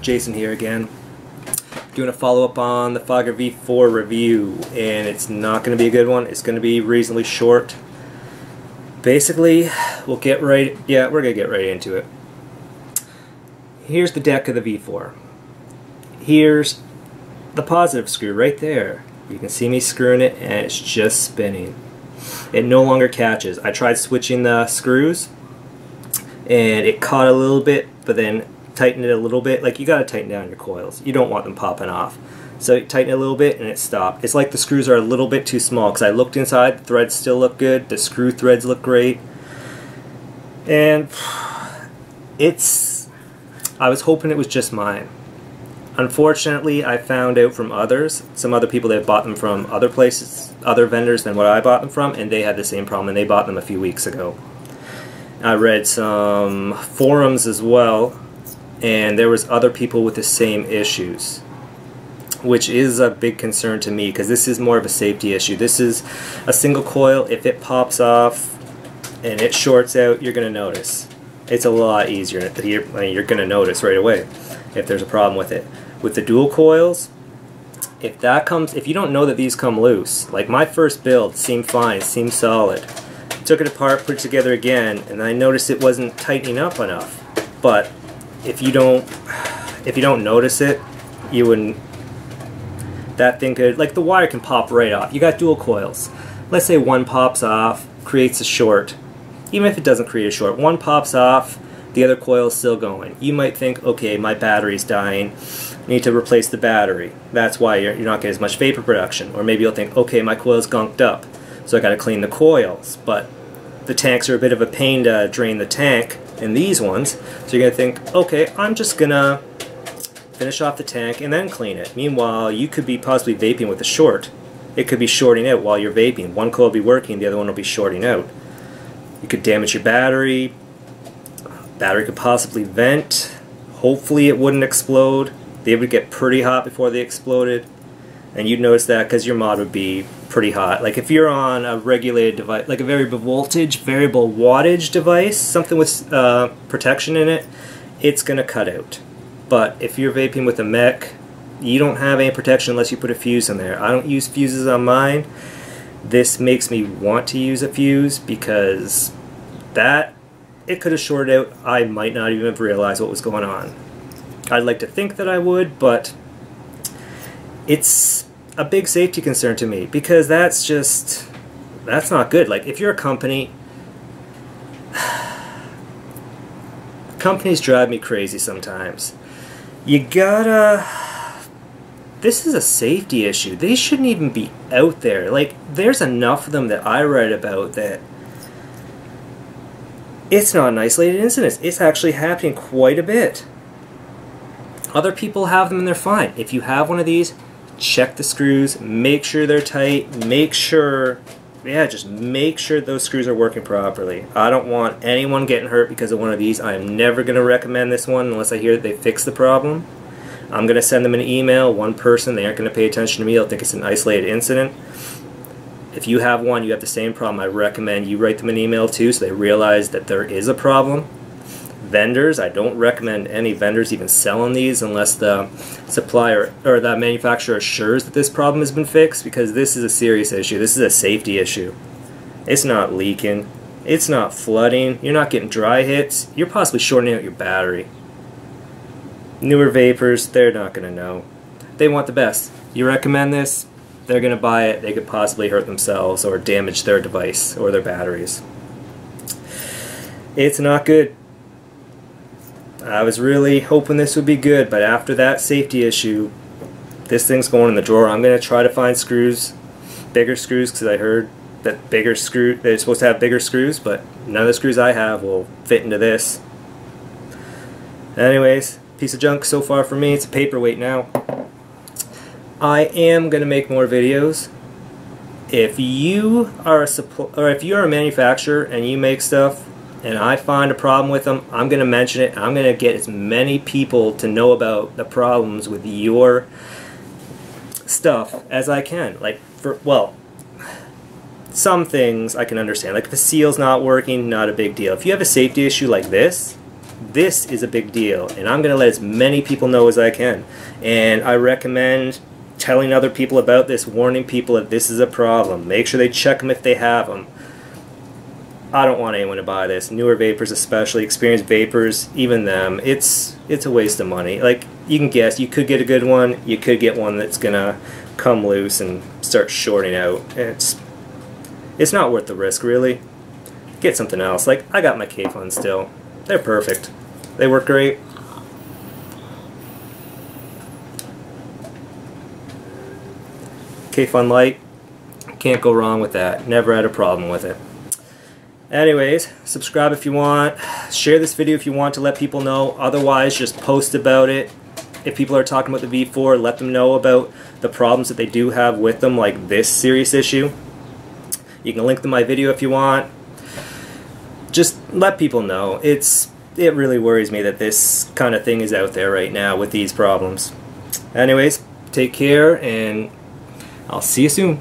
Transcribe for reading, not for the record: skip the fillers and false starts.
Jason here again, doing a follow-up on the Fogger V4 review, and it's not going to be a good one. It's going to be reasonably short. Basically, we're going to get right into it. Here's the deck of the V4. Here's the positive screw right there. You can see me screwing it and it's just spinning. It no longer catches. I tried switching the screws and it caught a little bit, but then tighten it a little bit. Like, you gotta tighten down your coils. You don't want them popping off. So you tighten it a little bit and it stopped. It's like the screws are a little bit too small, because I looked inside, the threads still look good, the screw threads look great. And I was hoping it was just mine. Unfortunately, I found out from some other people that have bought them from other places, other vendors than what I bought them from, and they had the same problem, and they bought them a few weeks ago. I read some forums as well, and there was other people with the same issues, which is a big concern to me, because this is more of a safety issue. This is a single coil. If it pops off and it shorts out, you're going to notice. It's a lot easier. You're going to notice right away if there's a problem with it. With the dual coils, if you don't know that these come loose, like my first build seemed fine, seemed solid. Took it apart, put it together again, and I noticed it wasn't tightening up enough. But if you don't notice it, you wouldn't. That thing could, like, the wire can pop right off. You got dual coils. Let's say one pops off, creates a short. Even if it doesn't create a short, one pops off, the other coil is still going. You might think, okay, my battery's dying, I need to replace the battery. That's why you're not getting as much vapor production. Or maybe you'll think, okay, my coil's gunked up, so I got to clean the coils. But the tanks are a bit of a pain to drain the tank in these ones, so you're going to think, okay, I'm just going to finish off the tank and then clean it. Meanwhile, you could be possibly vaping with a short. It could be shorting out while you're vaping. One coil will be working, the other one will be shorting out. You could damage your battery. Battery could possibly vent. Hopefully it wouldn't explode. They would get pretty hot before they exploded, and you'd notice that because your mod would be pretty hot. Like if you're on a regulated device, like a variable voltage, variable wattage device, something with protection in it, it's going to cut out. But if you're vaping with a mech, you don't have any protection unless you put a fuse in there. I don't use fuses on mine. This makes me want to use a fuse, because it could have shorted out. I might not even have realized what was going on. I'd like to think that I would, but it's a big safety concern to me, because that's not good. Like, if you're a company, companies drive me crazy sometimes. This is a safety issue. They shouldn't even be out there. Like, there's enough of them that I read about that it's not an isolated incident. It's actually happening quite a bit. Other people have them and they're fine. If you have one of these, check the screws, make sure they're tight, just make sure those screws are working properly. I don't want anyone getting hurt because of one of these. I am never going to recommend this one unless I hear that they fixed the problem. I'm going to send them an email, one person, they aren't going to pay attention to me, they'll think it's an isolated incident. If you have one, you have the same problem, I recommend you write them an email too, so they realize that there is a problem. Vendors, I don't recommend any vendors even selling these unless the supplier or the manufacturer assures that this problem has been fixed, because this is a serious issue. This is a safety issue. It's not leaking, it's not flooding, you're not getting dry hits, you're possibly shorting out your battery. Newer vapors, they're not going to know. They want the best. You recommend this, they're going to buy it, they could possibly hurt themselves or damage their device or their batteries. It's not good. I was really hoping this would be good, but after that safety issue, this thing's going in the drawer. I'm going to try to find screws, bigger screws, because I heard that they're supposed to have bigger screws, but none of the screws I have will fit into this. Anyways, piece of junk so far for me. It's a paperweight now. I am going to make more videos. If you are a manufacturer and you make stuff and I find a problem with them, I'm going to mention it. I'm going to get as many people to know about the problems with your stuff as I can. Like, some things I can understand. Like, if the seal's not working, not a big deal. If you have a safety issue like this, this is a big deal, and I'm going to let as many people know as I can. And I recommend telling other people about this, warning people that this is a problem. Make sure they check them if they have them. I don't want anyone to buy this. Newer vapors especially, experienced vapors, even them, it's a waste of money. Like, you can guess, you could get a good one, you could get one that's going to come loose and start shorting out. It's not worth the risk, really. Get something else. Like, I got my K-Fun still. They're perfect. They work great. K-Fun Light, can't go wrong with that. Never had a problem with it. Anyways, subscribe if you want. Share this video if you want to let people know. Otherwise, just post about it. If people are talking about the V4, let them know about the problems that they do have with them, like this serious issue. You can link to my video if you want. Just let people know. It really worries me that this kind of thing is out there right now with these problems. Anyways, take care, and I'll see you soon.